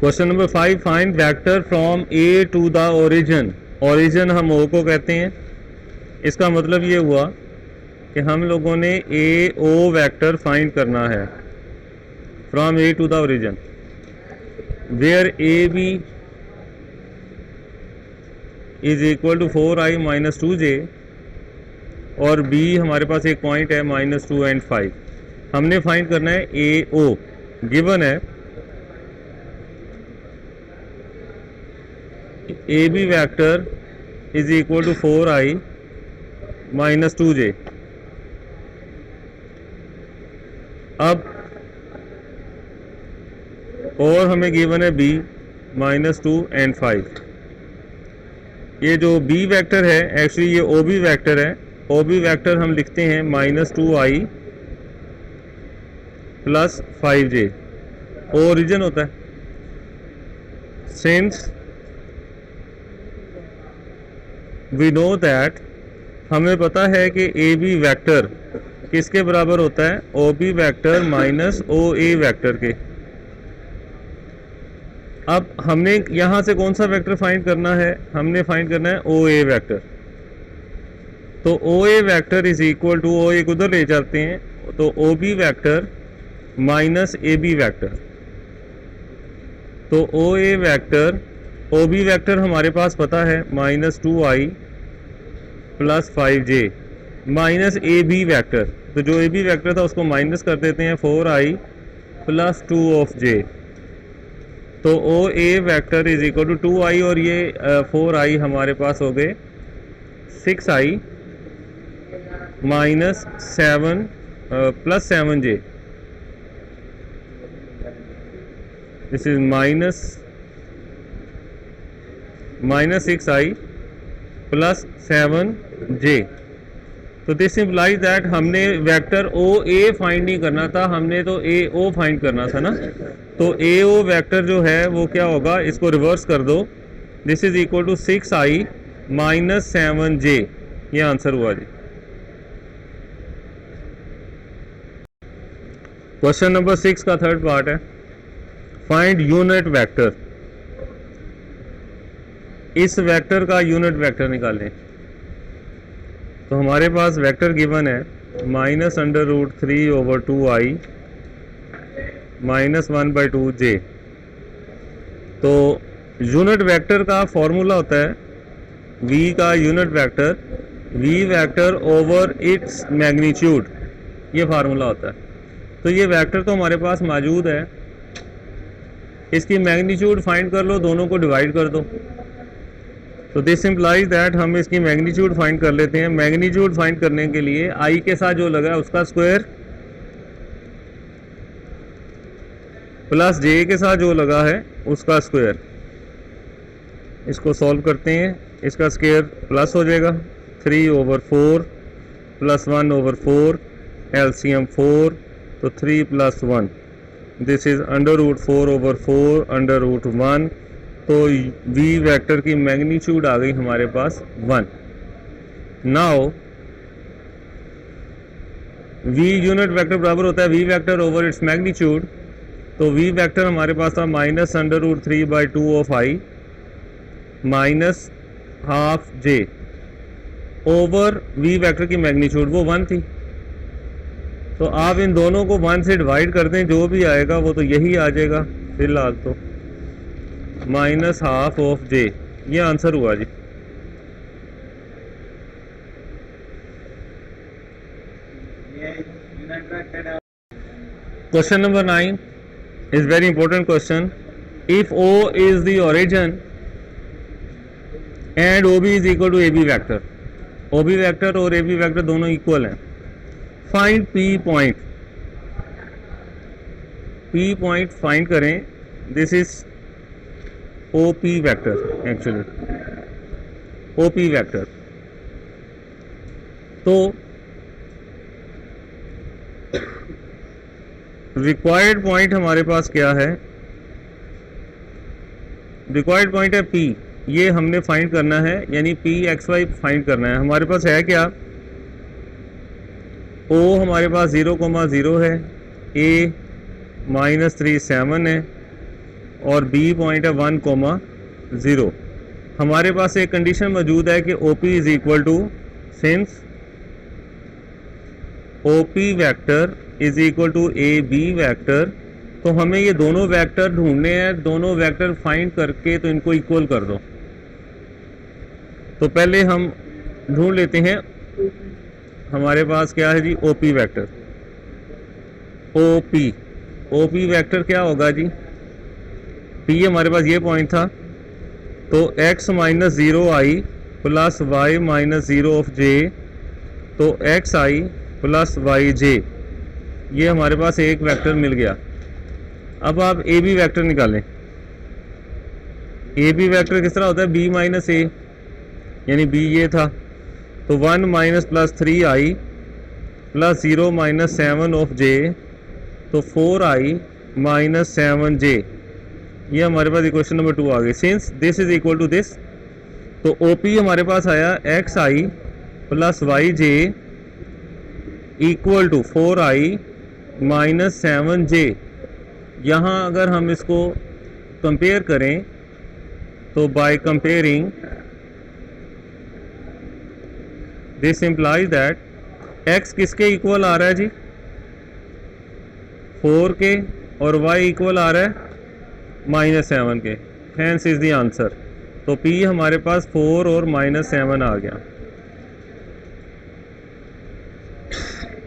Question number 5, find vector from A to the origin. Origin हम O को कहते हैं। इसका मतलब ये हुआ कि हम लोगों ने ए ओ वेक्टर फाइंड करना है from A to the origin, where A B is equal to 4i minus 2j और b हमारे पास एक पॉइंट है -2 and 5। हमने फाइंड करना है ए ओ। गिवन है A B vector is equal to 4i minus 2j। अब और हमें गिवन है b -2 and 5। ये जो b वेक्टर है एक्चुअली ये ओ बी वैक्टर है। ओ बी वैक्टर हम लिखते हैं -2i प्लस 5j। ओरिजिन होता है। सिंस वी नो दैट, हमें पता है कि ए बी वैक्टर किसके बराबर होता है, ओ B vector minus O A vector के। अब हमने यहाँ से कौन सा वेक्टर फाइंड करना है, हमने फाइंड करना है ओ ए वैक्टर। तो O A vector is equal to, O A उधर ले जाते हैं तो O B vector minus A B vector. तो O A vector, O B vector हमारे पास पता है -2i plus 5j minus A B vector. तो जो ए बी वैक्टर था उसको माइनस कर देते हैं 4i प्लस 2 ऑफ j। तो O A vector is equal to 2i और ये 4i हमारे पास हो गए 6i minus 7 plus 7j। This is minus 6i plus 7j। तो दिस इम्प्लाइज दैट हमने वेक्टर ओ ए फाइंड नहीं करना था, हमने तो ए ओ फाइंड करना था ना। तो ए ओ वेक्टर जो है वो क्या होगा, इसको रिवर्स कर दो। This is equal to 6i minus 7j। ये आंसर हुआ जी। क्वेश्चन नंबर 6 का थर्ड पार्ट है, फाइंड यूनिट वेक्टर। इस वेक्टर का यूनिट वेक्टर निकालें। तो हमारे पास वेक्टर गिवन है -√3/2i -1/2j। तो यूनिट वेक्टर का फॉर्मूला होता है v का unit vector, v vector over its magnitude, ये फार्मूला होता है। तो ये वेक्टर तो हमारे पास मौजूद है, इसकी मैग्नीट्यूड फाइंड कर लो, दोनों को डिवाइड कर दो। तो दिस इम्प्लाइज दैट हम इसकी मैग्नीट्यूड फाइंड कर लेते हैं। मैग्नीट्यूड फाइंड करने के लिए i के साथ जो लगा है उसका स्क्वायर प्लस j के साथ जो लगा है उसका स्क्वायर। इसको सॉल्व करते हैं, इसका स्क्वायर प्लस हो जाएगा 3/4 प्लस 1/4, एलसीएम 4, तो 3 + 1, दिस इज √4/4 √1। तो v वेक्टर की मैग्नीट्यूड आ गई हमारे पास 1। नाउ v यूनिट वेक्टर बराबर होता है v vector over its magnitude. तो v वेक्टर हमारे पास था -√3/2 of i minus half j over v vector की मैग्नीट्यूड वो 1 थी। तो आप इन दोनों को 1 से डिवाइड कर दें, जो भी आएगा वो तो यही आ जाएगा फिलहाल तो, -½ ऑफ j। ये आंसर हुआ जी। Question number 9 is very important question. If o is the origin and ob is equal to ab vector, ob vector और ab वेक्टर दोनों इक्वल हैं, find p point. p point find करें। This is OP vector, actually OP vector. तो required point हमारे पास क्या है, required point है P, ये हमने फाइंड करना है, यानी PXY फाइंड करना है। हमारे पास है क्या, O हमारे पास 0,0 है, A -3 7 है और बी पॉइंट है 1,0। हमारे पास एक कंडीशन मौजूद है कि O P is equal to, since O P vector is equal to A B vector, तो हमें ये दोनों वैक्टर ढूंढने हैं। दोनों वैक्टर फाइंड करके तो इनको इक्वल कर दो। तो पहले हम ढूंढ लेते हैं, हमारे पास क्या है जी, O P vector. O P vector क्या होगा जी, पी हमारे पास ये पॉइंट था, तो x minus 0i plus Y minus 0 of J, तो xi प्लस वाई जे, ये हमारे पास एक वेक्टर मिल गया। अब आप ए बी वैक्टर निकालें। ए बी वैक्टर किस तरह होता है, बी माइनस ए, यानी बी ये था, तो 1 minus plus 3i plus 0 minus 7 of J, तो 4i माइनस 7j, ये हमारे पास इक्वेशन नंबर 2 आ गई। Since this is equal to this, तो ओ पी हमारे पास आया xi plus Y J equal to 4i minus 7j। यहाँ अगर हम इसको कंपेयर करें तो by comparing this implies that x किसके इक्वल आ रहा है जी, 4 के, और y इक्वल आ रहा है -7 के। Hence is the answer. तो p हमारे पास 4 और -7 आ गया।